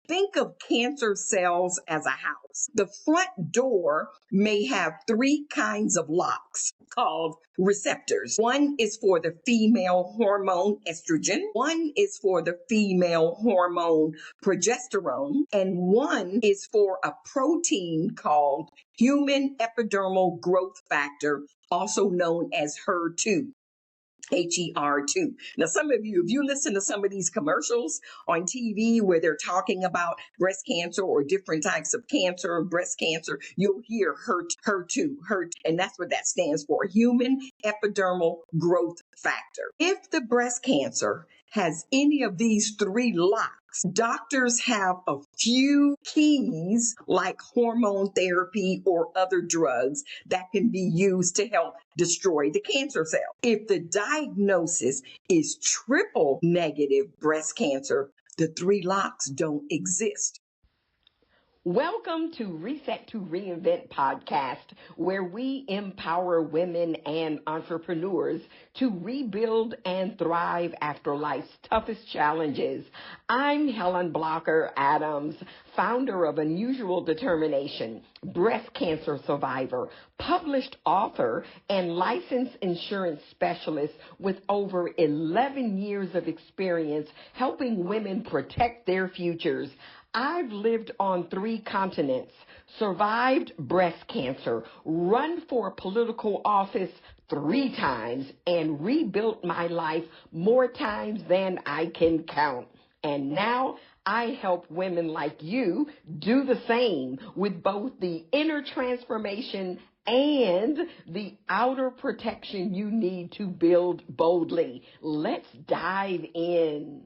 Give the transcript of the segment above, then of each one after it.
Think of cancer cells as a house. The front door may have three kinds of locks called receptors. One is for the female hormone estrogen, one is for the female hormone progesterone, and one is for a protein called human epidermal growth factor, also known as HER2. HER2. Now, some of you, if you listen to some of these commercials on TV where they're talking about breast cancer or different types of cancer, breast cancer, you'll hear HER2, and that's what that stands for, human epidermal growth factor. If the breast cancer has any of these three locks, doctors have a few keys like hormone therapy or other drugs that can be used to help destroy the cancer cell. If the diagnosis is triple negative breast cancer, the three locks don't exist. Welcome to Reset to Reinvent podcast, where we empower women and entrepreneurs to rebuild and thrive after life's toughest challenges. I'm Helen Blocker Adams, founder of Unusual Determination, breast cancer survivor, published author, and licensed insurance specialist with over 11 years of experience helping women protect their futures. I've lived on 3 continents, survived breast cancer, run for political office 3 times, and rebuilt my life more times than I can count. And now I help women like you do the same with both the inner transformation and the outer protection you need to build boldly. Let's dive in.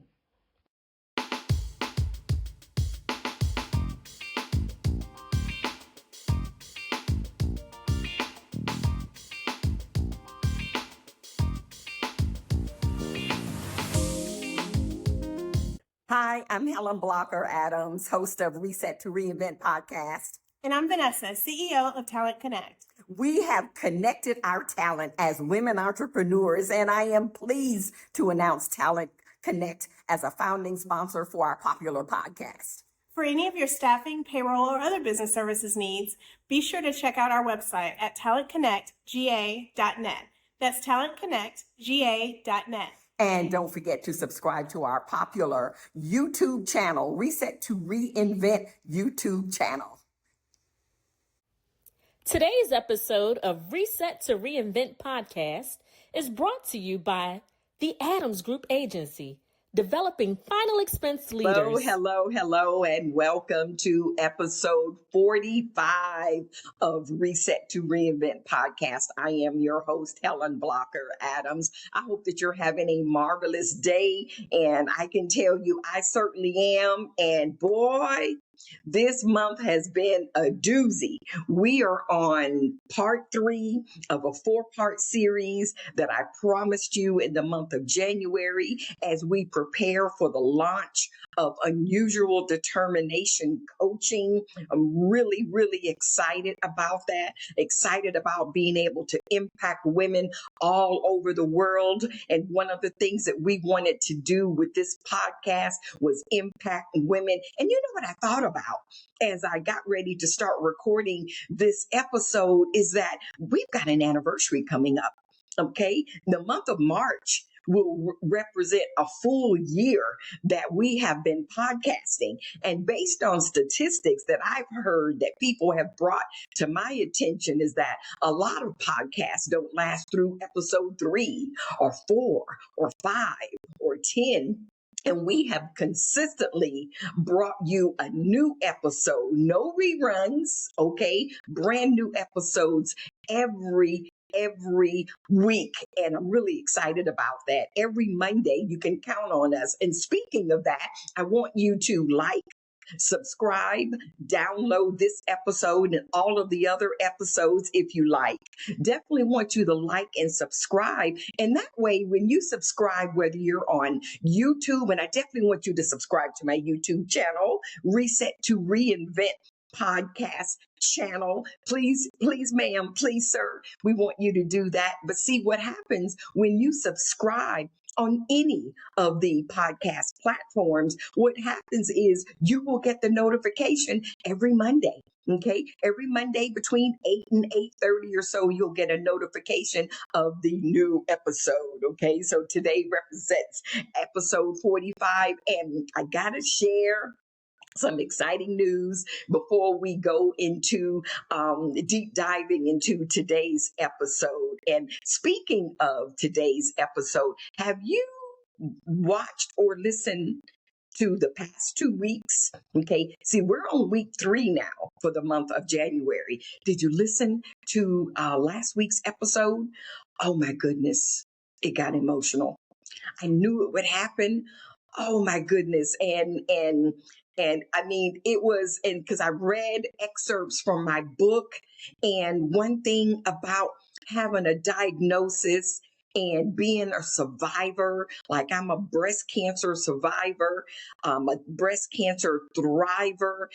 Hi, I'm Helen Blocker Adams, host of Reset to Reinvent podcast. And I'm Vanessa, CEO of Talent Connect. We have connected our talent as women entrepreneurs, and I am pleased to announce Talent Connect as a founding sponsor for our popular podcast. For any of your staffing, payroll, or other business services needs, be sure to check out our website at talentconnectga.net. That's talentconnectga.net. And don't forget to subscribe to our popular YouTube channel, Reset to Reinvent YouTube channel. Today's episode of Reset to Reinvent podcast is brought to you by the Adams Group Agency, developing final expense leaders. Hello, and welcome to episode 45 of Reset to Reinvent podcast. I am your host, Helen Blocker Adams. I hope that you're having a marvelous day, and I can tell you I certainly am. And boy, this month has been a doozy. We are on part 3 of a 4-part series that I promised you in the month of January as we prepare for the launch of Unusual Determination Coaching. I'm really, really excited about that, excited about being able to impact women all over the world. And one of the things that we wanted to do with this podcast was impact women. And you know what I thought about as I got ready to start recording this episode is that we've got an anniversary coming up. Okay, the month of March will represent a full year that we have been podcasting. And based on statistics that I've heard that people have brought to my attention is that a lot of podcasts don't last through episode 3 or 4 or 5 or 10. And we have consistently brought you a new episode, no reruns, okay? Brand new episodes every week. And I'm really excited about that. Every Monday, you can count on us. And speaking of that, I want you to like, subscribe, download this episode and all of the other episodes if you like. Definitely want you to like and subscribe. And that way, when you subscribe, whether you're on YouTube, and I definitely want you to subscribe to my YouTube channel, Reset to Reinvent podcast channel. Please, ma'am, please, sir, we want you to do that. But see what happens when you subscribe. on any of the podcast platforms, what happens is you will get the notification every Monday. Okay, every Monday between 8 and 8:30 or so, you'll get a notification of the new episode. Okay, so today represents episode 45, and I gotta share some exciting news before we go into deep diving into today's episode. And speaking of today's episode, have you watched or listened to the past 2 weeks? Okay, see, we're on week 3 now for the month of January. Did you listen to last week's episode? Oh my goodness, it got emotional. I knew it would happen. Oh my goodness. And I mean, it was, and because I read excerpts from my book, and one thing about having a diagnosis and being a survivor, like I'm a breast cancer survivor, a breast cancer thriver.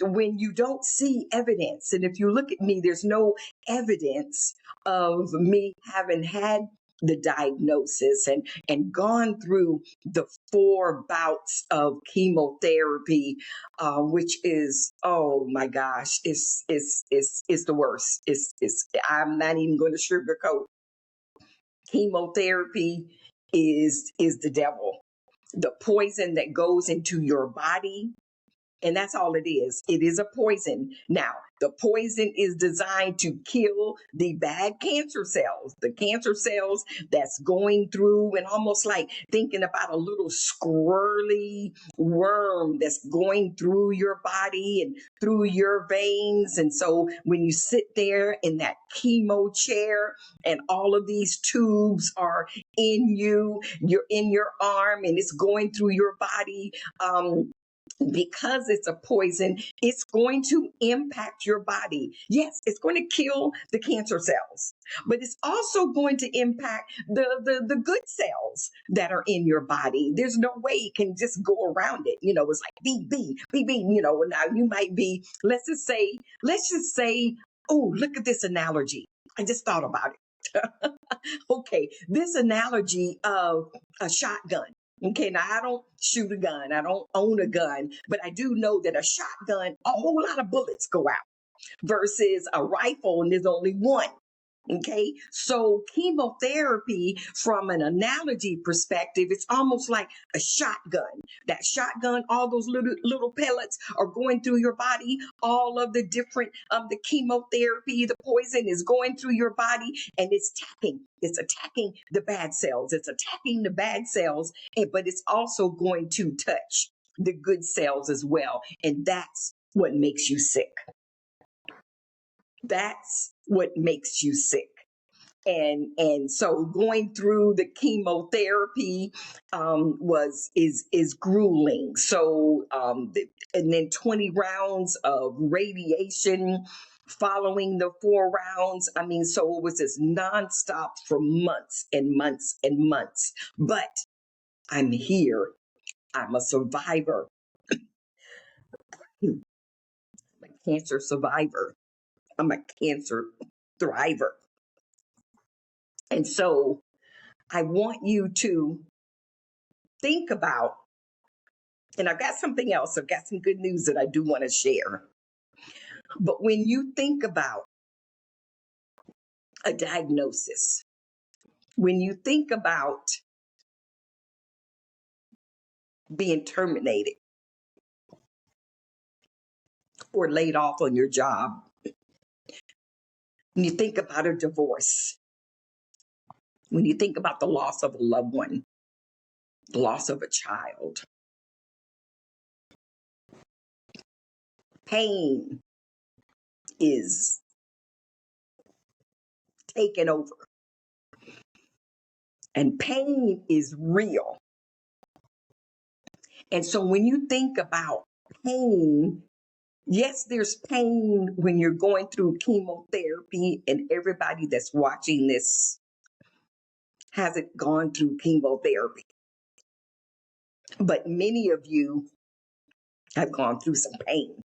When you don't see evidence, and if you look at me, there's no evidence of me having had the diagnosis and gone through the 4 bouts of chemotherapy, which is, oh my gosh, it's the worst. It's I'm not even going to sugarcoat. Chemotherapy is the devil, the poison that goes into your body. And that's all it is. It is a poison. Now, the poison is designed to kill the bad cancer cells, the cancer cells that's going through, and almost like thinking about a little squirrely worm that's going through your body and through your veins. And so when you sit there in that chemo chair and all of these tubes are in you, you're in your arm and it's going through your body, because it's a poison, it's going to impact your body. Yes, it's going to kill the cancer cells, but it's also going to impact the good cells that are in your body. There's no way you can just go around it. You know, it's like BB, you know, now you might be, let's just say, oh, look at this analogy. I just thought about it. Okay, this analogy of a shotgun. Okay, now I don't shoot a gun, I don't own a gun, but I do know that a shotgun, a whole lot of bullets go out versus a rifle and there's only one. Okay, so chemotherapy, from an analogy perspective, it's almost like a shotgun. That shotgun, all those little pellets are going through your body. All of the different the chemotherapy, the poison is going through your body, and it's attacking the bad cells. It's attacking the bad cells, but it's also going to touch the good cells as well, and that's what makes you sick. That's what makes you sick. And so going through the chemotherapy is grueling. So and then 20 rounds of radiation following the 4 rounds. I mean, so it was just nonstop for months and months and months. But I'm here. I'm a survivor. I'm a cancer survivor. I'm a cancer thriver. And so I want you to think about, and I've got something else, I've got some good news that I do want to share. But when you think about a diagnosis, when you think about being terminated or laid off on your job, when you think about a divorce, when you think about the loss of a loved one, the loss of a child, pain is taken over. And pain is real. And so when you think about pain, yes, there's pain when you're going through chemotherapy, and everybody that's watching this hasn't gone through chemotherapy. But many of you have gone through some pain.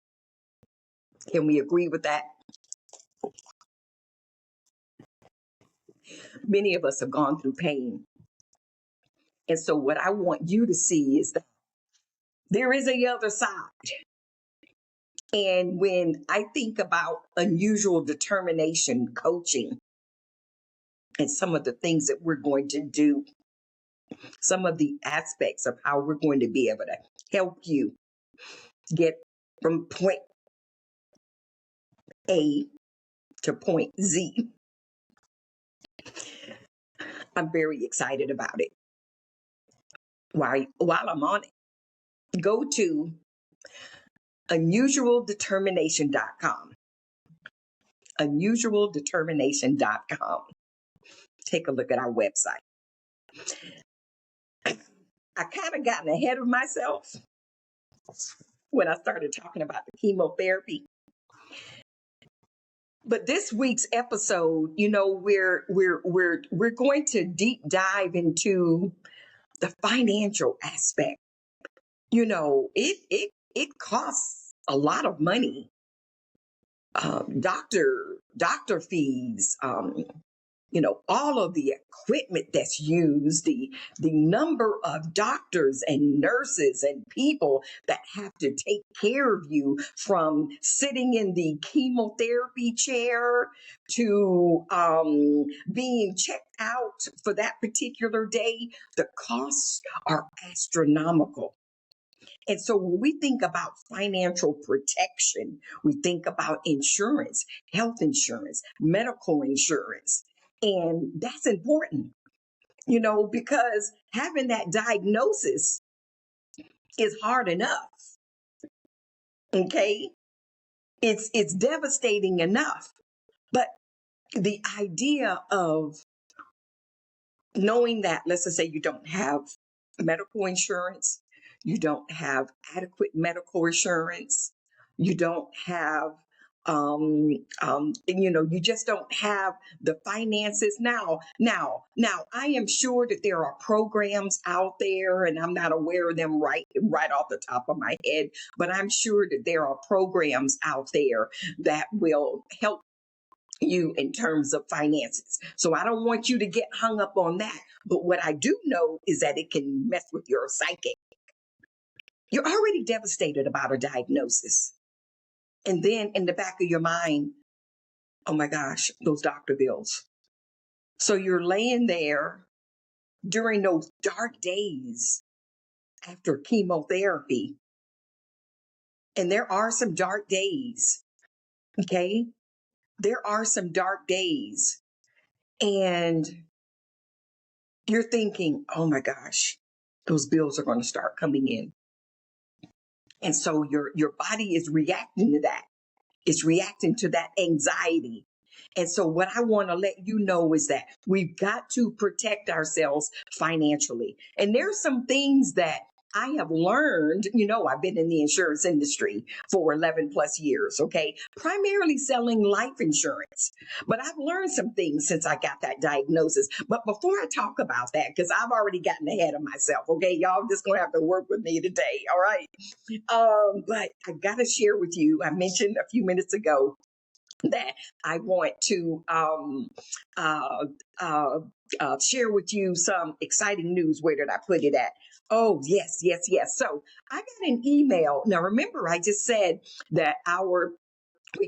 Can we agree with that? Many of us have gone through pain. And so what I want you to see is that there is a other side. And when I think about unusual determination coaching and some of the things that we're going to do, some of the aspects of how we're going to be able to help you get from point A to point Z, I'm very excited about it. While I'm on it, go to unusualdetermination.com. Unusualdetermination.com. Take a look at our website. I kind of gotten ahead of myself when I started talking about the chemotherapy. But this week's episode, we're going to deep dive into the financial aspect. It costs a lot of money. Doctor fees, all of the equipment that's used, the number of doctors and nurses and people that have to take care of you, from sitting in the chemotherapy chair to being checked out for that particular day. The costs are astronomical. And so when we think about financial protection, we think about insurance, health insurance, medical insurance. And that's important, because having that diagnosis is hard enough. Okay. It's devastating enough. But the idea of knowing that, let's just say you don't have medical insurance, you don't have adequate medical insurance, you don't have, you just don't have the finances. Now, I am sure that there are programs out there, and I'm not aware of them right off the top of my head, but I'm sure that there are programs out there that will help you in terms of finances. So I don't want you to get hung up on that. But what I do know is that it can mess with your psyche. You're already devastated about a diagnosis. And then in the back of your mind, oh my gosh, those doctor bills. So you're laying there during those dark days after chemotherapy. And there are some dark days. Okay. There are some dark days. And you're thinking, oh my gosh, those bills are going to start coming in. And so your body is reacting to that. It's reacting to that anxiety. And so what I want to let you know is that we've got to protect ourselves financially. And there's some things that I have learned. I've been in the insurance industry for 11 plus years, okay, primarily selling life insurance. But I've learned some things since I got that diagnosis. But before I talk about that, because I've already gotten ahead of myself, okay, y'all just going to have to work with me today, all right? But I got to share with you, I mentioned a few minutes ago that I want to share with you some exciting news. Where did I put it at? Oh, yes. So I got an email. Now, remember, I just said that we're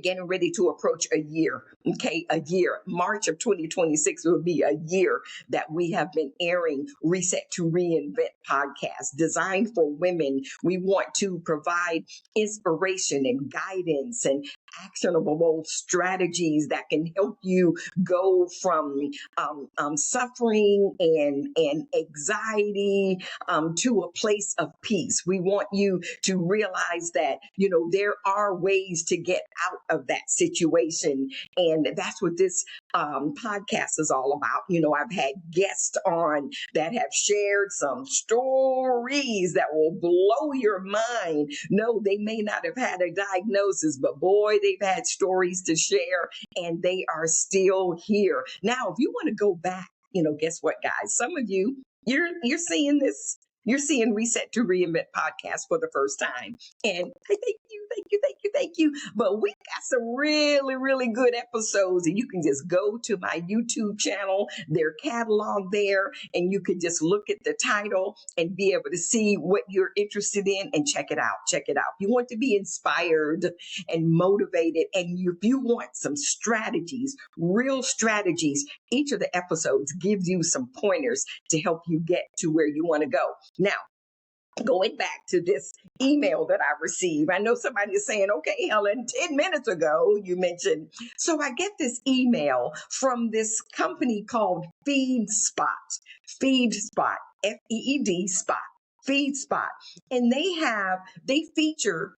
getting ready to approach a year. Okay, a year. March of 2026 will be a year that we have been airing Reset to Reinvent podcast, designed for women. We want to provide inspiration and guidance and actionable strategies that can help you go from suffering and anxiety to a place of peace. We want you to realize that, there are ways to get out of that situation. And that's what this podcast is all about. I've had guests on that have shared some stories that will blow your mind. No, they may not have had a diagnosis, but boy, they've had stories to share, and they are still here. Now, if you want to go back, guess what, guys? Some of you, you're seeing this. You're seeing Reset to Reinvent podcast for the first time. And I thank Thank you. But we got some really, really good episodes, and you can just go to my YouTube channel, their catalog there, and you can just look at the title and be able to see what you're interested in and check it out. Check it out. If you want to be inspired and motivated, and if you want some strategies, real strategies, each of the episodes gives you some pointers to help you get to where you want to go. Now, going back to this email that I received, I know somebody is saying, okay, Helen, 10 minutes ago, you mentioned. So I get this email from this company called FeedSpot, FEED Spot, FeedSpot. And they feature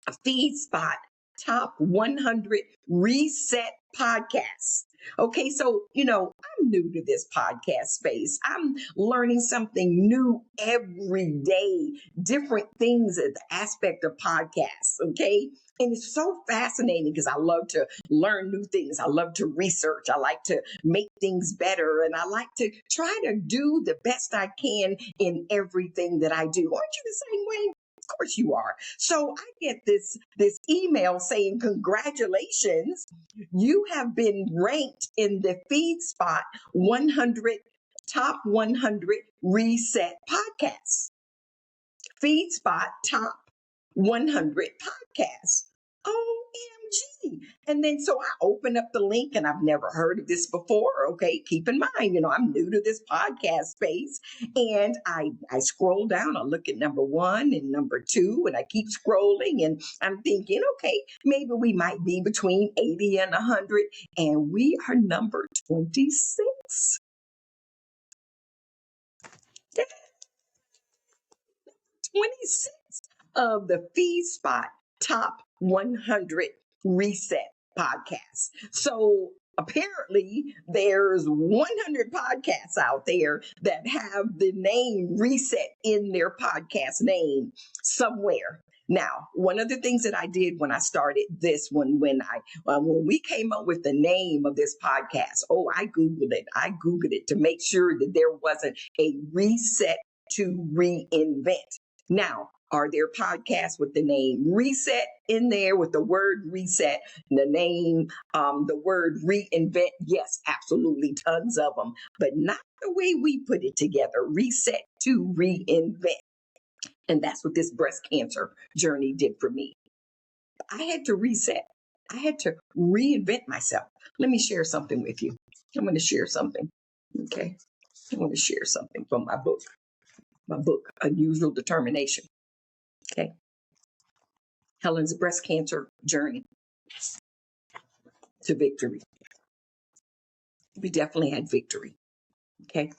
a FeedSpot top 100 reset podcasts. Okay, so, I'm new to this podcast space. I'm learning something new every day, different things at the aspect of podcasts. Okay. And it's so fascinating because I love to learn new things. I love to research. I like to make things better. And I like to try to do the best I can in everything that I do. Aren't you the same way? Of course you are. So I get this email saying, congratulations, you have been ranked in the FeedSpot 100 top 100 reset podcasts. FeedSpot top 100 podcasts. OMG. And then so I open up the link, and I've never heard of this before. Okay, keep in mind, I'm new to this podcast space. And I scroll down, I look at number 1 and number 2, and I keep scrolling, and I'm thinking, okay, maybe we might be between 80 and 100, and we are number 26. 26 of the FeedSpot top 100 reset podcasts. So apparently there's 100 podcasts out there that have the name reset in their podcast name somewhere. Now, one of the things that I did when I started this one, when we came up with the name of this podcast, I Googled it to make sure that there wasn't a reset to reinvent. Now, are there podcasts with the name reset in there, with the word reset, the name, the word reinvent? Yes, absolutely, tons of them, but not the way we put it together, reset to reinvent. And that's what this breast cancer journey did for me. I had to reset. I had to reinvent myself. Let me share something with you. I'm going to share something. Okay. I'm going to share something from my book, Unusual Determination. Okay. Helen's breast cancer journey to victory. We definitely had victory. Okay.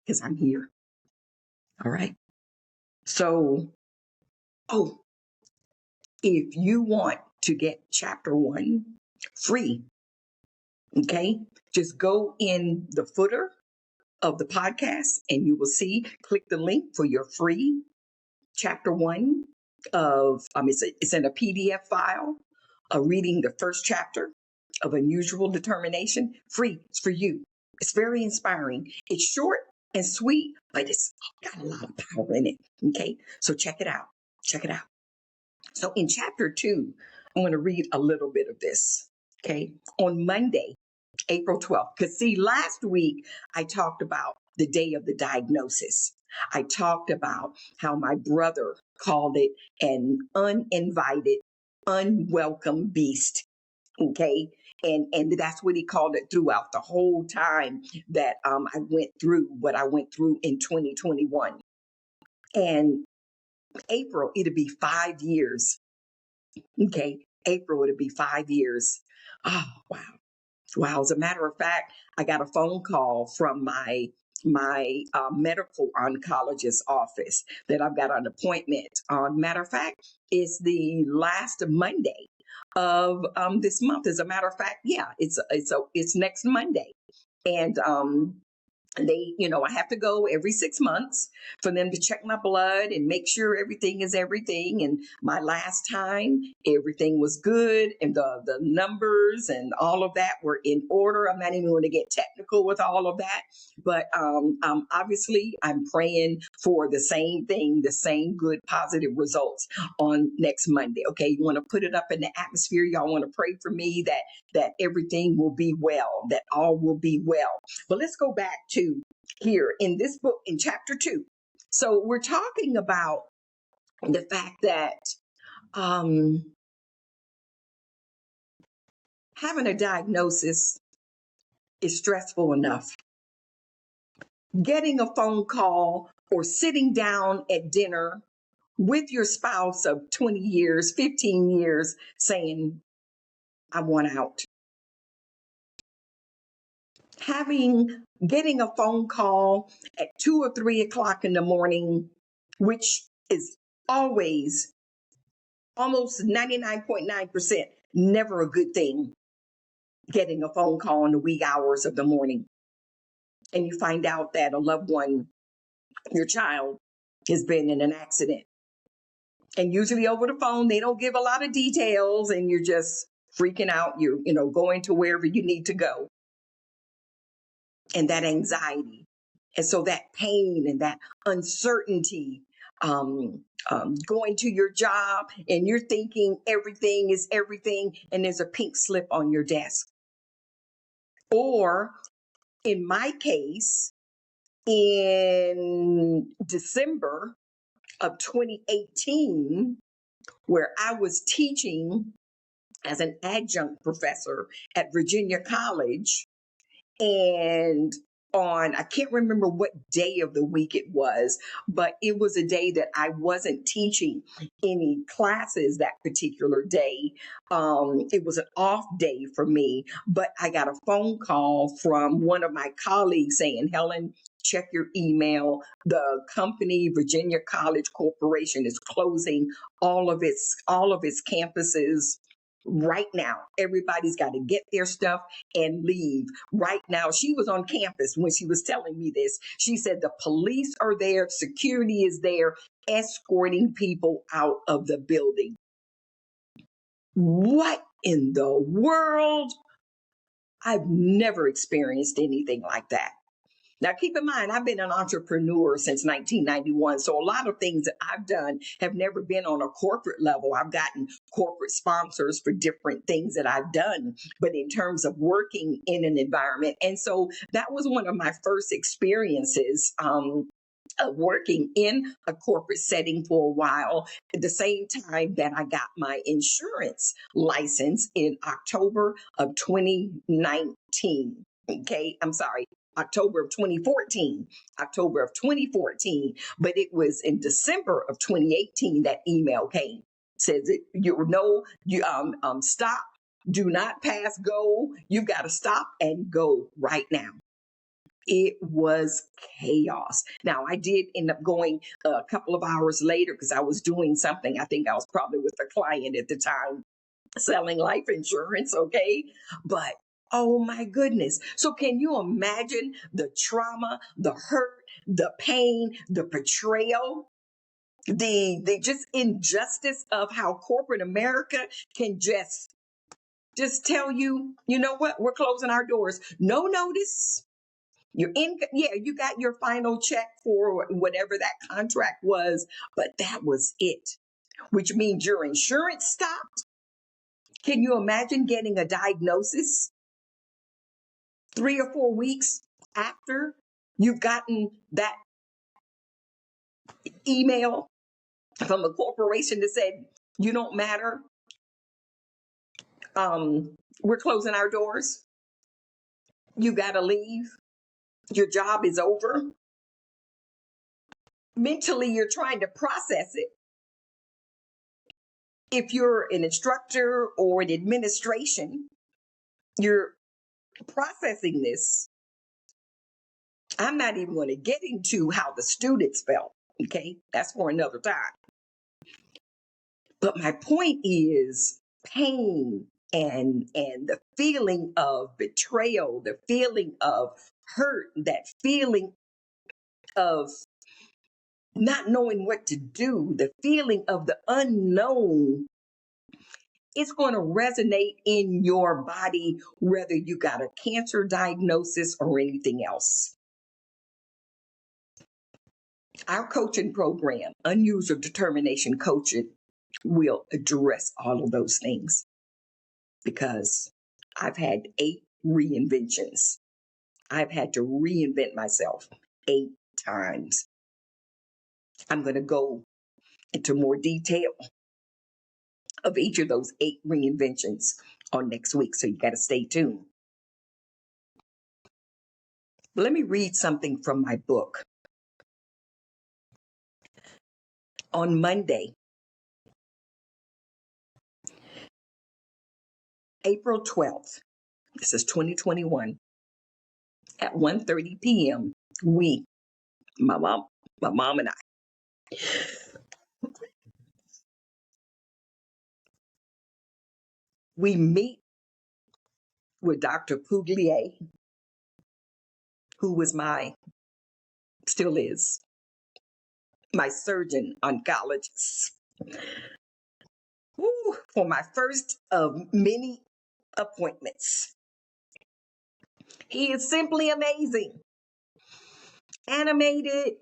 Because I'm here. All right. So, if you want to get chapter 1 free, okay, just go in the footer of the podcast and you will click the link for your free chapter 1 of, it's in a PDF file, reading the first chapter of Unusual Determination. Free. It's for you. It's very inspiring. It's short and sweet, but it's got a lot of power in it. Okay. So check it out. Check it out. So in chapter 2, I'm going to read a little bit of this. Okay. On Monday, April 12th, because last week I talked about the day of the diagnosis. I talked about how my brother called it an uninvited, unwelcome beast. Okay. And that's what he called it throughout the whole time that I went through what I went through in 2021. And April, it'll be 5 years. Okay. April, it'll be 5 years. Oh, wow. Wow. As a matter of fact, I got a phone call from my medical oncologist office that I've got an appointment on. Matter of fact, it's the last Monday of this month. As a matter of fact, yeah, it's next Monday. And They, I have to go every 6 months for them to check my blood and make sure everything is everything. And my last time, everything was good. And the numbers and all of that were in order. I'm not even going to get technical with all of that. But obviously, I'm praying for the same thing, the same good, positive results on next Monday. Okay, you want to put it up in the atmosphere. Y'all want to pray for me that everything will be well, that all will be well. But let's go back to here in this book in chapter 2. So we're talking about the fact that having a diagnosis is stressful enough. Getting a phone call or sitting down at dinner with your spouse of 20 years, 15 years, saying, I want out. Getting a phone call at 2 or 3 o'clock in the morning, which is always almost 99.9% never a good thing, getting a phone call in the wee hours of the morning. And you find out that a loved one, your child, has been in an accident. And usually over the phone, they don't give a lot of details and you're just freaking out. You're, going to wherever you need to go. And that anxiety. And so that pain and that uncertainty, going to your job and you're thinking everything is everything and there's a pink slip on your desk. Or in my case, in December of 2018, where I was teaching as an adjunct professor at Virginia College, and I can't remember what day of the week it was, but it was a day that I wasn't teaching any classes that particular day. It was an off day for me, but I got a phone call from one of my colleagues saying, Helen, check your email. The company, Virginia College Corporation, is closing all of its campuses right now. Everybody's got to get their stuff and leave right now. She was on campus when she was telling me this. She said the police are there, security is there, escorting people out of the building. What in the world? I've never experienced anything like that. Now, keep in mind, I've been an entrepreneur since 1991. So a lot of things that I've done have never been on a corporate level. I've gotten corporate sponsors for different things that I've done, but in terms of working in an environment. And so that was one of my first experiences of working in a corporate setting for a while, at the same time that I got my insurance license in October of 2019. Okay, I'm sorry. October of 2014, but it was in December of 2018 that email came. Says stop, do not pass go. You've got to stop and go right now. It was chaos. Now, I did end up going a couple of hours later because I was doing something. I think I was probably with a client at the time selling life insurance. Okay, but oh my goodness. So can you imagine the trauma, the hurt, the pain, the betrayal, the just injustice of how corporate America can just tell you, you know what, we're closing our doors. No notice. You got your final check for whatever that contract was, but that was it, which means your insurance stopped. Can you imagine getting a diagnosis 3 or 4 weeks after you've gotten that email from a corporation that said, you don't matter? We're closing our doors. You got to leave. Your job is over. Mentally, you're trying to process it. If you're an instructor or an administration, you're processing this. I'm not even going to get into how the students felt. Okay, that's for another time. But my point is pain and the feeling of betrayal, the feeling of hurt, that feeling of not knowing what to do, the feeling of the unknown, it's going to resonate in your body, whether you got a cancer diagnosis or anything else. Our coaching program, Unusual Determination Coaching, will address all of those things because I've had 8 reinventions. I've had to reinvent myself 8 times. I'm going to go into more detail of each of those 8 reinventions on next week, so you got to stay tuned. Let me read something from my book. On Monday, April 12th, this is 2021, at 1:30 p.m., my mom and I, we meet with Dr. Puglier, who was still is, my surgeon oncologist. For my first of many appointments. He is simply amazing, animated,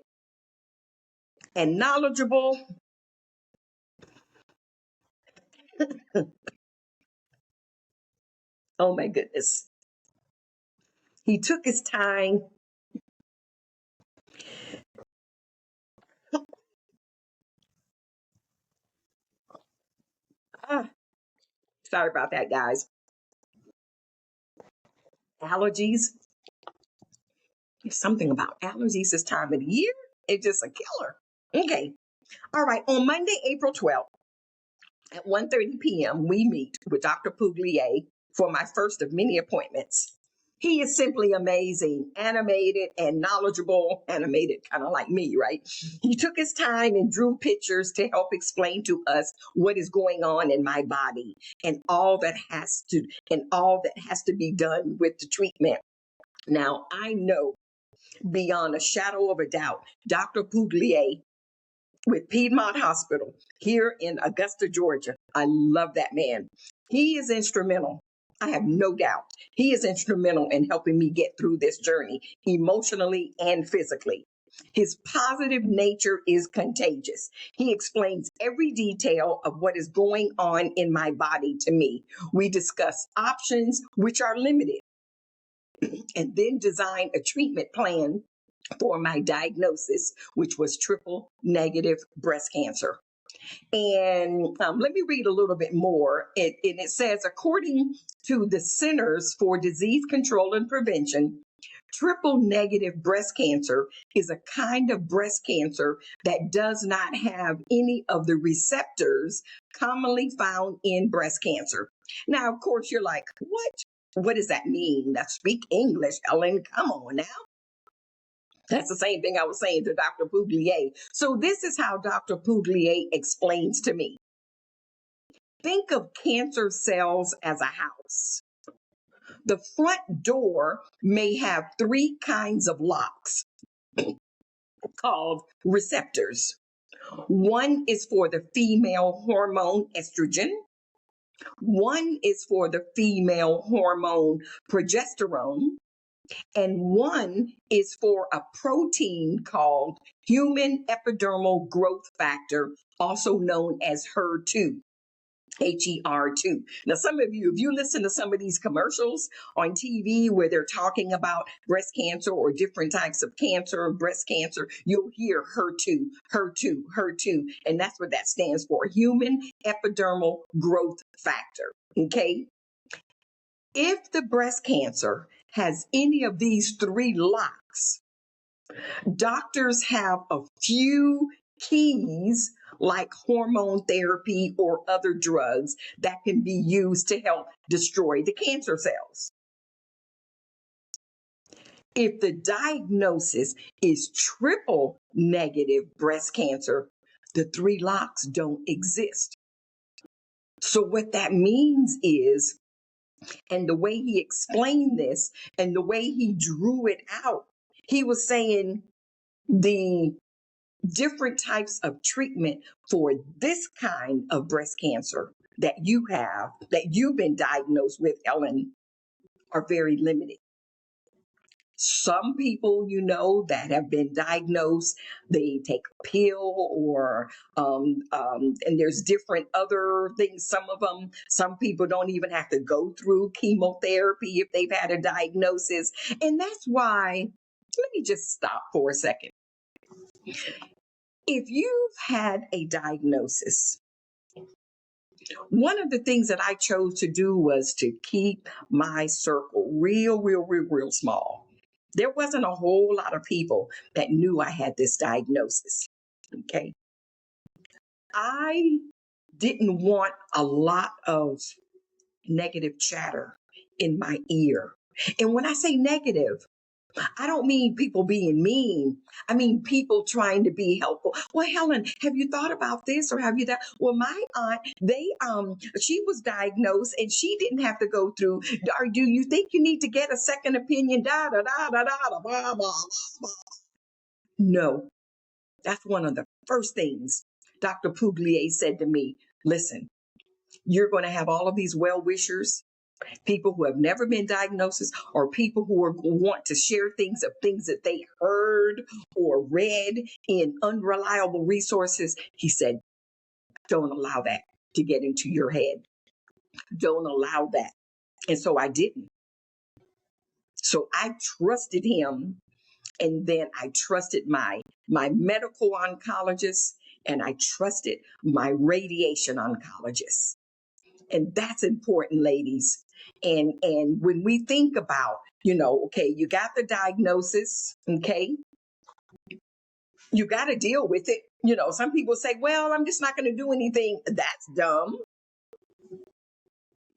and knowledgeable. Oh my goodness. He took his time. Sorry about that, guys. Allergies. There's something about allergies this time of the year. It's just a killer. Okay. All right. On Monday, April 12th, at 1:30 p.m., we meet with Dr. Puglier for my first of many appointments. He is simply amazing, animated and knowledgeable, animated kind of like me, right? He took his time and drew pictures to help explain to us what is going on in my body and all that has to be done with the treatment. Now, I know beyond a shadow of a doubt, Dr. Puglier with Piedmont Hospital here in Augusta, Georgia. I love that man. He is instrumental. I have no doubt. He is instrumental in helping me get through this journey, emotionally and physically. His positive nature is contagious. He explains every detail of what is going on in my body to me. We discuss options, which are limited, and then design a treatment plan for my diagnosis, which was triple negative breast cancer. And let me read a little bit more. It says, according to the Centers for Disease Control and Prevention, triple negative breast cancer is a kind of breast cancer that does not have any of the receptors commonly found in breast cancer. Now, of course, you're like, what? What does that mean? Now, speak English, Helen. Come on now. That's the same thing I was saying to Dr. Puglier. So this is how Dr. Puglier explains to me. Think of cancer cells as a house. The front door may have 3 kinds of locks called receptors. One is for the female hormone estrogen. One is for the female hormone progesterone. And one is for a protein called human epidermal growth factor, also known as HER2. HER2. Now, some of you, if you listen to some of these commercials on TV where they're talking about breast cancer or different types of cancer, breast cancer, you'll hear HER2, HER2, HER2, and that's what that stands for, human epidermal growth factor, okay? If the breast cancer has any of these 3 locks, doctors have a few keys like hormone therapy or other drugs that can be used to help destroy the cancer cells. If the diagnosis is triple negative breast cancer, the 3 locks don't exist. So what that means is And the way he explained this and the way he drew it out, he was saying the different types of treatment for this kind of breast cancer that you have, that you've been diagnosed with, Helen, are very limited. Some people, that have been diagnosed, they take a pill or, and there's different other things. Some people don't even have to go through chemotherapy if they've had a diagnosis. And that's why, let me just stop for a second. If you've had a diagnosis, one of the things that I chose to do was to keep my circle real small. There wasn't a whole lot of people that knew I had this diagnosis. Okay. I didn't want a lot of negative chatter in my ear. And when I say negative, I don't mean people being mean. I mean people trying to be helpful. Well, Helen, have you thought about this or have you that? Well, my aunt, she was diagnosed and she didn't have to go through. Or do you think you need to get a second opinion? Da da da da da da blah blah blah. No, that's one of the first things Dr. Puglier said to me. Listen, you're going to have all of these well-wishers, people who have never been diagnosed, or people who want to share things that they heard or read in unreliable resources. He said, don't allow that to get into your head. Don't allow that. And so I didn't. So I trusted him. And then I trusted my medical oncologist, and I trusted my radiation oncologist. And that's important, ladies. And when we think about, okay, you got the diagnosis, okay, you got to deal with it. Some people say, well, I'm just not going to do anything. That's dumb.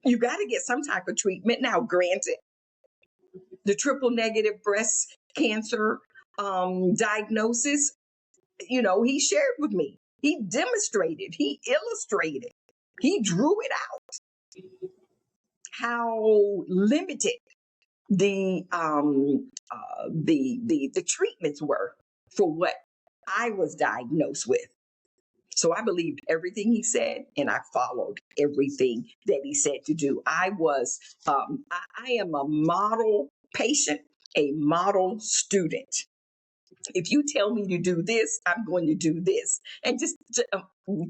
You got to get some type of treatment. Now, granted, the triple negative breast cancer diagnosis, he shared with me. He demonstrated, he illustrated, he drew it out how limited the treatments were for what I was diagnosed with. So I believed everything he said, and I followed everything that he said to do. I am a model patient, a model student. If you tell me to do this, I'm going to do this. And just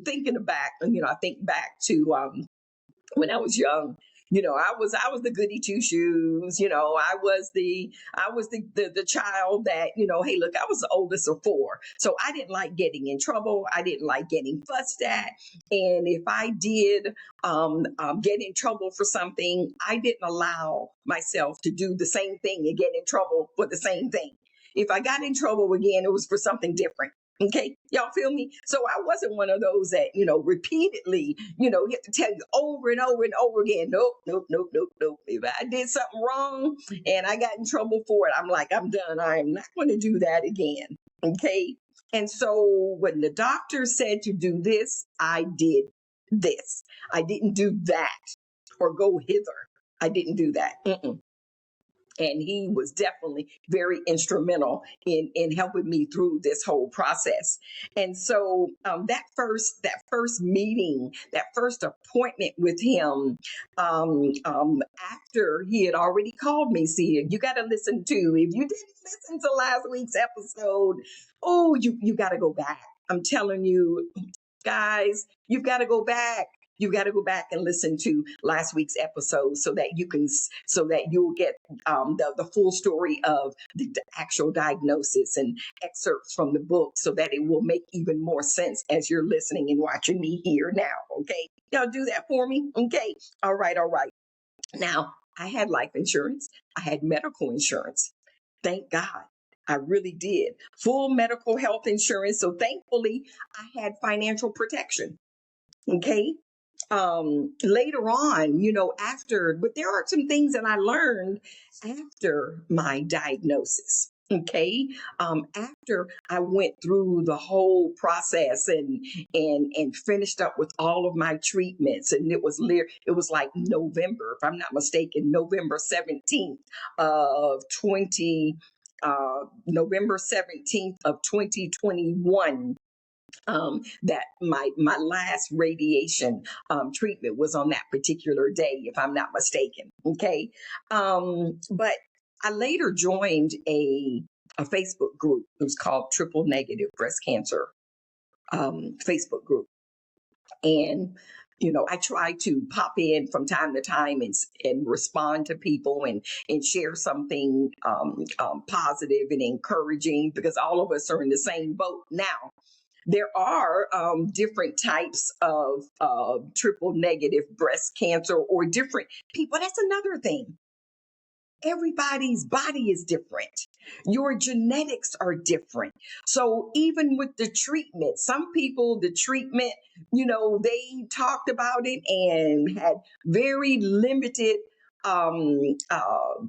thinking back, I think back to when I was young. I was the goody two shoes. I was the child that, hey, look, I was the oldest of four. So I didn't like getting in trouble. I didn't like getting fussed at. And if I did get in trouble for something, I didn't allow myself to do the same thing and get in trouble for the same thing. If I got in trouble again, it was for something different. Okay, y'all feel me? So I wasn't one of those that, repeatedly, you have to tell you over and over and over again, nope. If I did something wrong and I got in trouble for it, I'm like, I'm done. I am not going to do that again. Okay. And so when the doctor said to do this, I did this. I didn't do that or go hither. I didn't do that. And he was definitely very instrumental in helping me through this whole process. And so that first meeting, that first appointment with him, after he had already called me, see, you got to listen to, if you didn't listen to last week's episode, oh, you got to go back. I'm telling you, guys, you've got to go back. You got to go back and listen to last week's episode so that you'll get the full story of the actual diagnosis and excerpts from the book, so that it will make even more sense as you're listening and watching me here now. Okay, y'all do that for me. Okay, all right. Now, I had life insurance. I had medical insurance. Thank God. I really did. Full medical health insurance. So thankfully, I had financial protection. Okay. Later on, but there are some things that I learned after my diagnosis. Okay. After I went through the whole process and finished up with all of my treatments, and it was like November, if I'm not mistaken, November 17th of 2021, that my last radiation treatment was on that particular day, if I'm not mistaken. Okay. But I later joined a Facebook group. It was called Triple Negative Breast Cancer Facebook group. And I try to pop in from time to time and respond to people and share something positive and encouraging, because all of us are in the same boat now. There are different types of triple negative breast cancer, or different people. That's another thing. Everybody's body is different. Your genetics are different. So even with the treatment, some people, the treatment, they talked about it and had very limited um, uh,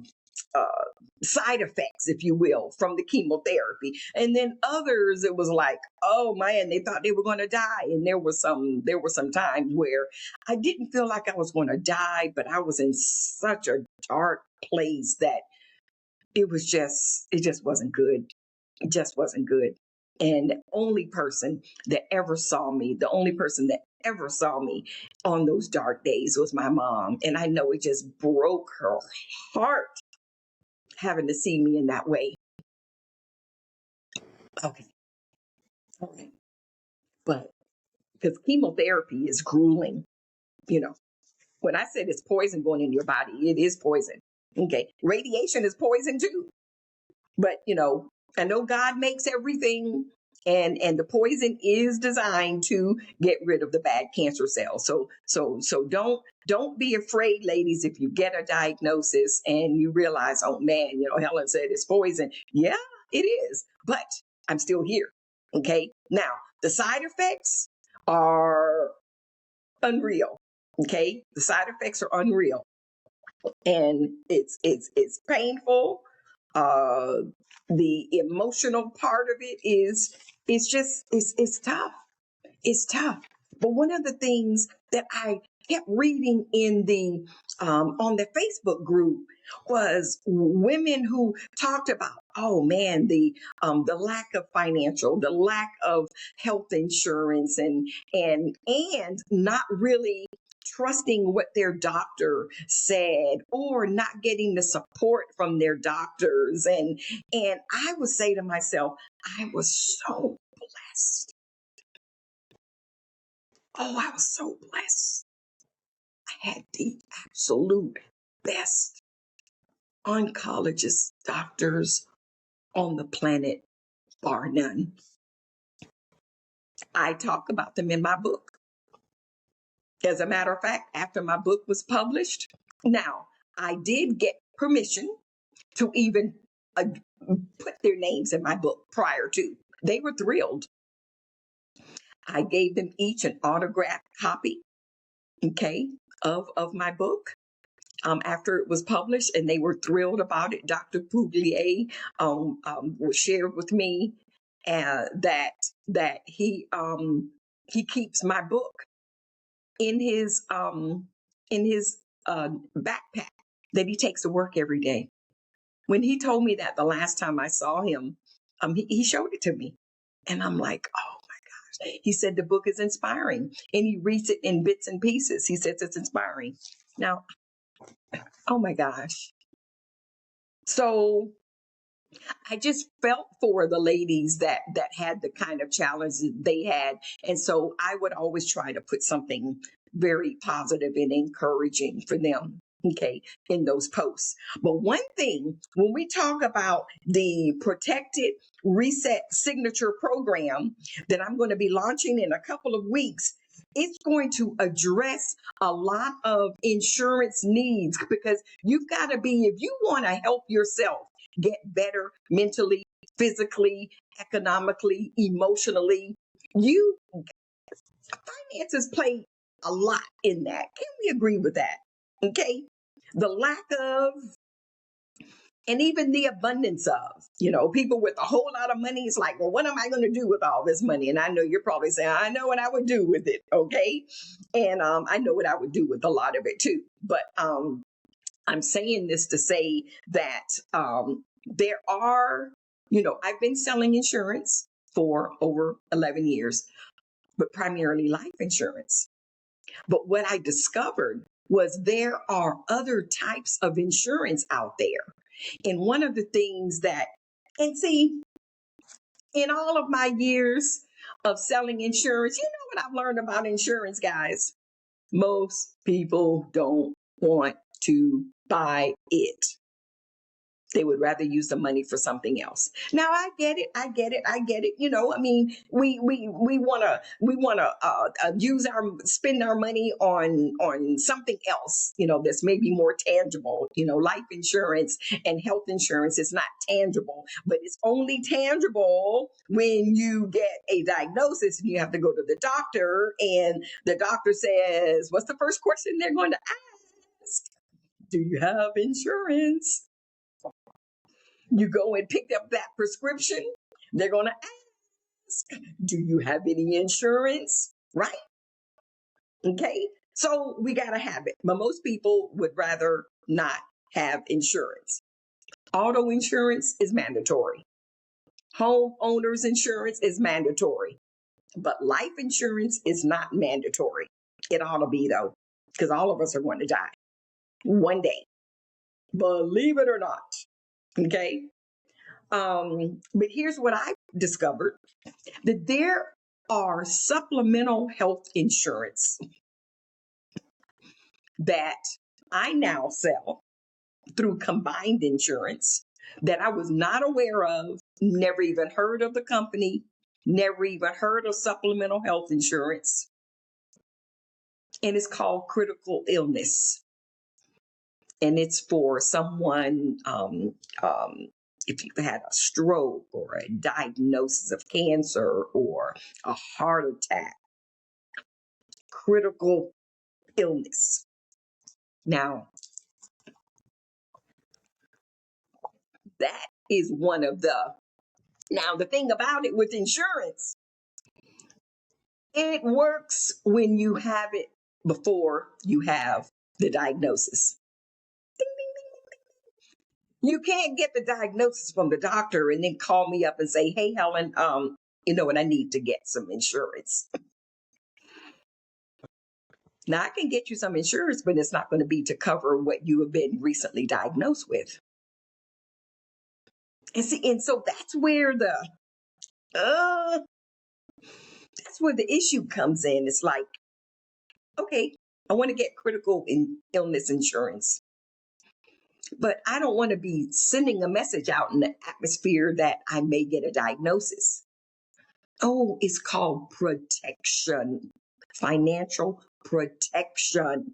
uh, side effects, if you will, from the chemotherapy. And then others, it was like, oh man, they thought they were going to die. And there were some times where I didn't feel like I was going to die, but I was in such a dark place that it just wasn't good. It just wasn't good. And the only person that ever saw me, on those dark days was my mom. And I know it just broke her heart having to see me in that way. Okay. Okay. But because chemotherapy is grueling, when I said it's poison going in your body, it is poison. Okay. Radiation is poison too. But, I know God makes everything, and the poison is designed to get rid of the bad cancer cells. So don't be afraid, ladies, if you get a diagnosis and you realize, oh man, Helen said it's poison. Yeah, it is. But I'm still here. Okay. Now, the side effects are unreal. Okay. The side effects are unreal, and it's painful. Uh, the emotional part of it it's tough. It's tough. But one of the things that I kept reading in the on the Facebook group was women who talked about, oh man, the lack of the lack of health insurance, and not really trusting what their doctor said, or not getting the support from their doctors. And I would say to myself, I was so blessed. Oh, I was so blessed. I had the absolute best oncologist doctors on the planet, bar none. I talk about them in my book. As a matter of fact, after my book was published, now I did get permission to even put their names in my book prior to. They were thrilled. I gave them each an autographed copy, okay, of my book. After it was published, and they were thrilled about it. Dr. Puglier was shared with me that he keeps my book in his backpack that he takes to work every day. When he told me that the last time I saw him, he showed it to me, and I'm like, oh my gosh. He said the book is inspiring, and he reads it in bits and pieces. He says it's inspiring. Now, oh my gosh. So I just felt for the ladies that had the kind of challenges they had. And so I would always try to put something very positive and encouraging for them, okay, in those posts. But one thing, when we talk about the Protected Reset Signature program that I'm going to be launching in a couple of weeks, it's going to address a lot of insurance needs, because you've got to be, if you want to help yourself get better mentally, physically, economically, emotionally, finances play a lot in that. Can we agree with that? Okay. The lack of and even the abundance of, people with a whole lot of money is like, well, what am I going to do with all this money? And I know you're probably saying, I know what I would do with it. Okay. And I know what I would do with a lot of it too. But I'm saying this to say that there are, I've been selling insurance for over 11 years, but primarily life insurance. But what I discovered was there are other types of insurance out there. And one of the things and see, in all of my years of selling insurance, you know what I've learned about insurance, guys? Most people don't want to buy it. They would rather use the money for something else. Now I get it. We wanna spend our money on something else. That's maybe more tangible. Life insurance and health insurance is not tangible, but it's only tangible when you get a diagnosis and you have to go to the doctor, and the doctor says, "What's the first question they're going to ask? Do you have insurance?" You go and pick up that prescription, they're going to ask, do you have any insurance? Right? Okay. So we got to have it. But most people would rather not have insurance. Auto insurance is mandatory. Homeowners insurance is mandatory. But life insurance is not mandatory. It ought to be, though, because all of us are going to die one day. Believe it or not. Okay. But here's what I discovered, that there are supplemental health insurance that I now sell through combined insurance that I was not aware of, never even heard of the company, never even heard of supplemental health insurance. And it's called critical illness. And it's for someone, if you've had a stroke or a diagnosis of cancer or a heart attack, critical illness. Now, that is one of the thing about it with insurance, it works when you have it before you have the diagnosis. You can't get the diagnosis from the doctor and then call me up and say, hey, Helen, and I need to get some insurance. Now, I can get you some insurance, but it's not going to be to cover what you have been recently diagnosed with. And so that's where the issue comes in. It's like, okay, I want to get critical illness insurance, but I don't want to be sending a message out in the atmosphere that I may get a diagnosis. Oh, it's called protection, financial protection.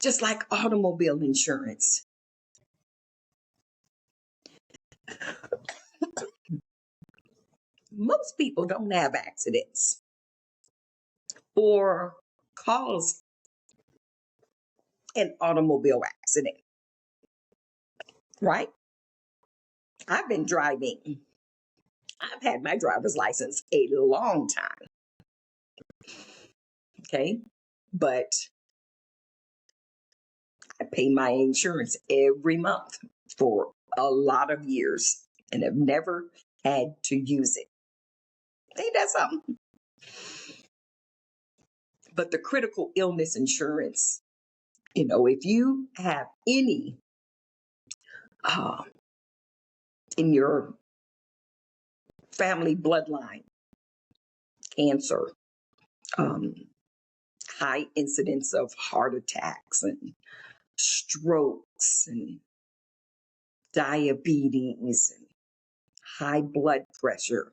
Just like automobile insurance. Most people don't have accidents or cause an automobile accident, right? I've been driving. I've had my driver's license a long time. Okay. But I pay my insurance every month for a lot of years and have never had to use it. Ain't that something? But the critical illness insurance, if you have any in your family bloodline, cancer, high incidence of heart attacks and strokes and diabetes and high blood pressure,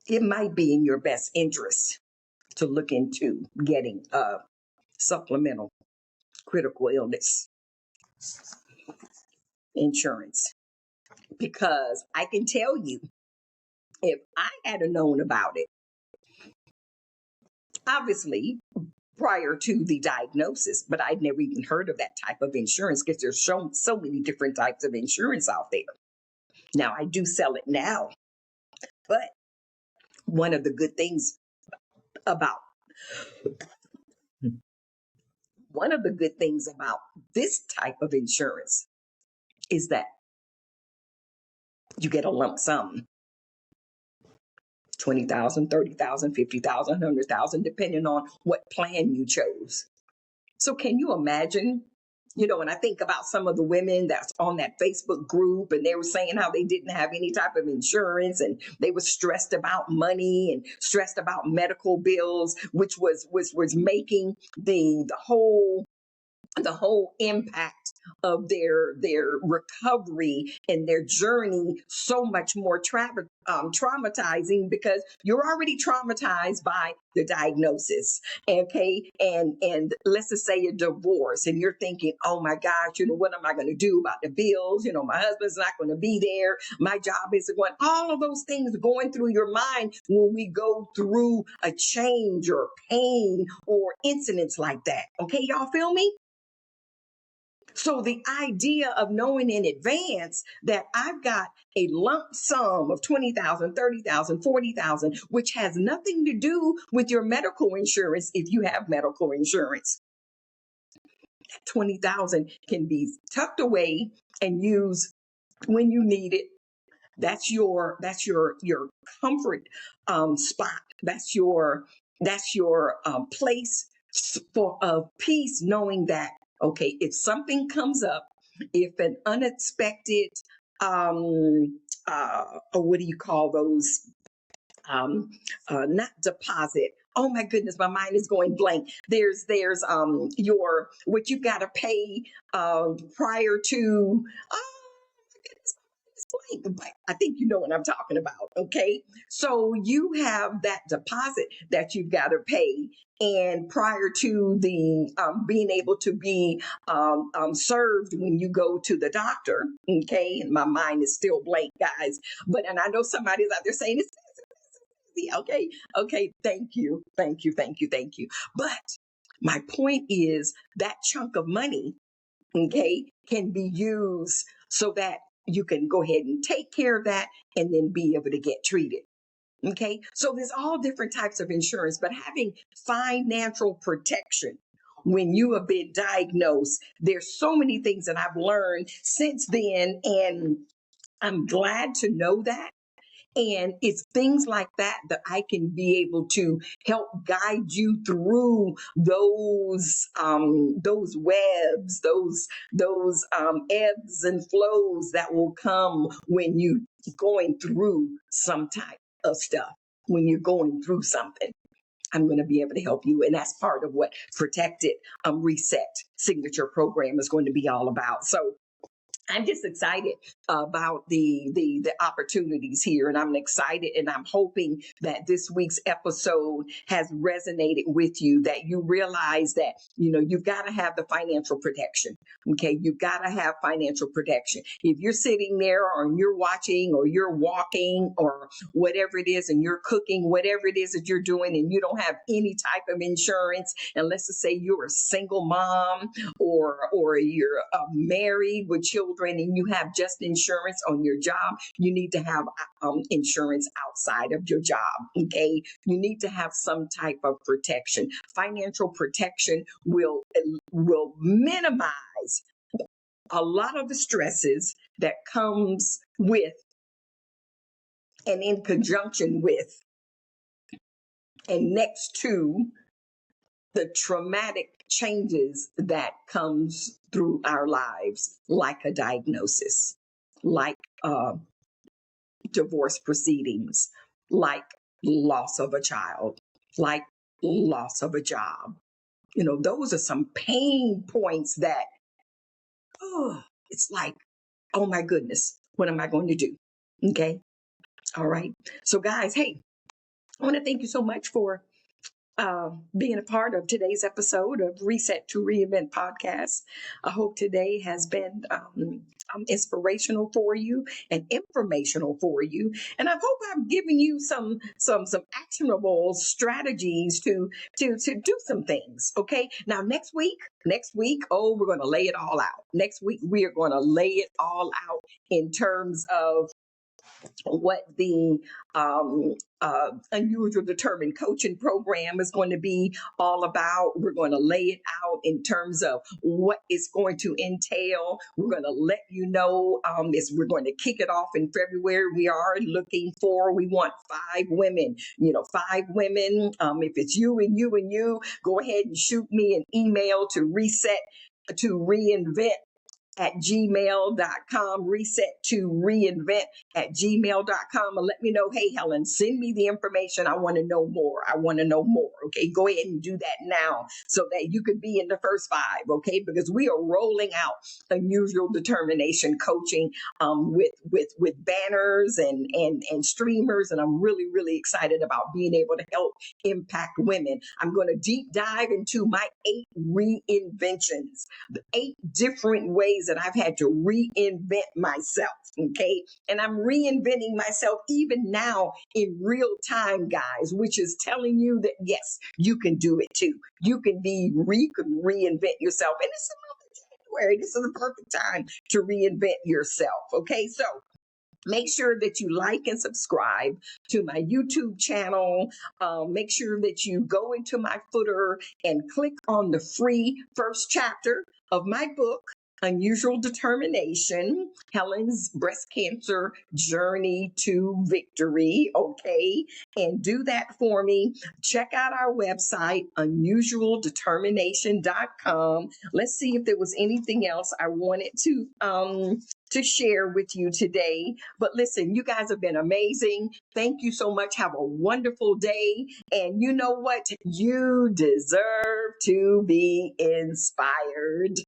it might be in your best interest to look into getting a supplemental critical illness insurance. Because I can tell you, if I had known about it, obviously, prior to the diagnosis, but I'd never even heard of that type of insurance because there's so many different types of insurance out there. Now, I do sell it now, but one of the good things about this type of insurance is that you get a lump sum, 20,000, 30,000, 50,000, 100,000, depending on what plan you chose. So can you imagine, when I think about some of the women that's on that Facebook group and they were saying how they didn't have any type of insurance and they were stressed about money and stressed about medical bills, which was making the whole impact of their recovery and their journey so much more traumatizing, because you're already traumatized by the diagnosis. Okay. And let's just say a divorce and you're thinking, oh my gosh, what am I going to do about the bills? My husband's not going to be there. My job isn't going, all of those things going through your mind when we go through a change or pain or incidents like that. Okay. Y'all feel me? So the idea of knowing in advance that I've got a lump sum of 20,000, 30,000, 40,000, which has nothing to do with your medical insurance if you have medical insurance. 20,000 can be tucked away and used when you need it. That's your comfort spot. That's your place of peace, knowing that, okay, if something comes up, if an unexpected, what do you call those? Not deposit. Oh my goodness, my mind is going blank. There's what you got to pay prior to. But I think you know what I'm talking about. Okay. So you have that deposit that you've got to pay. And prior to the being able to be served when you go to the doctor. Okay. And my mind is still blank, guys. And I know somebody's out there saying it's easy. Okay. Okay. Thank you. But my point is that chunk of money, okay, can be used so that you can go ahead and take care of that and then be able to get treated. Okay. So there's all different types of insurance, but having financial protection when you have been diagnosed, there's so many things that I've learned since then. And I'm glad to know that. And it's things like that I can be able to help guide you through those webs, those ebbs and flows that will come when you going through some type of stuff, when you're going through something. I'm going to be able to help you. And that's part of what Protected Reset Signature Program is going to be all about. So I'm just excited about the opportunities here, and I'm excited, and I'm hoping that this week's episode has resonated with you, that you realize that, you've got to have the financial protection. Okay. You've got to have financial protection. If you're sitting there or you're watching or you're walking or whatever it is, and you're cooking, whatever it is that you're doing, and you don't have any type of insurance, and let's just say you're a single mom or you're married with children, and you have just insurance on your job, you need to have insurance outside of your job. Okay. You need to have some type of protection. Financial protection will minimize a lot of the stresses that comes with and in conjunction with and next to the traumatic changes that comes through our lives, like a diagnosis, like divorce proceedings, like loss of a child, like loss of a job. Those are some pain points that, it's like, oh my goodness, what am I going to do? Okay. All right. So guys, hey, I want to thank you so much for being a part of today's episode of Reset to Reinvent podcast. I hope today has been inspirational for you and informational for you, and I hope I've given you some actionable strategies to do some things. Okay, now next week, oh, we're going to lay it all out. Next week, we are going to lay it all out in terms of what the Unusual Determined Coaching Program is going to be all about. We're going to lay it out in terms of what it's going to entail. We're going to let you know, we're going to kick it off in February. We want 5 women, 5 women. If it's you and you and you, go ahead and shoot me an email to reset2reinvent@gmail.com, reset2reinvent@gmail.com, and let me know, hey, Helen, send me the information. I want to know more. Okay, go ahead and do that now so that you could be in the first 5, okay? Because we are rolling out Unusual Determination coaching with banners and streamers, and I'm really, really excited about being able to help impact women. I'm going to deep dive into my 8 reinventions, the 8 different ways that I've had to reinvent myself, okay? And I'm reinventing myself even now in real time, guys, which is telling you that, yes, you can do it too. You can reinvent yourself. And it's the month of January. This is the perfect time to reinvent yourself, okay? So make sure that you like and subscribe to my YouTube channel. Make sure that you go into my footer and click on the free first chapter of my book, Unusual Determination, Helen's Breast Cancer Journey to Victory, okay? And do that for me. Check out our website, unusualdetermination.com. Let's see if there was anything else I wanted to share with you today. But listen, you guys have been amazing. Thank you so much. Have a wonderful day. And you know what? You deserve to be inspired.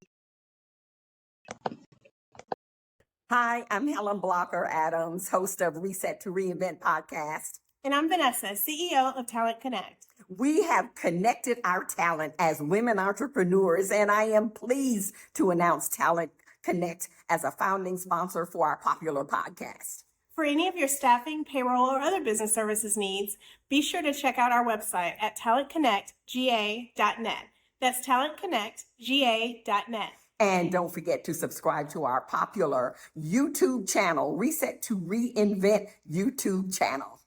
Hi, I'm Helen Blocker Adams, host of Reset to Reinvent podcast. And I'm Vanessa, CEO of Talent Connect. We have connected our talent as women entrepreneurs, and I am pleased to announce Talent Connect as a founding sponsor for our popular podcast. For any of your staffing, payroll, or other business services needs, be sure to check out our website at talentconnectga.net. That's talentconnectga.net. And don't forget to subscribe to our popular YouTube channel, Reset to Reinvent YouTube channel.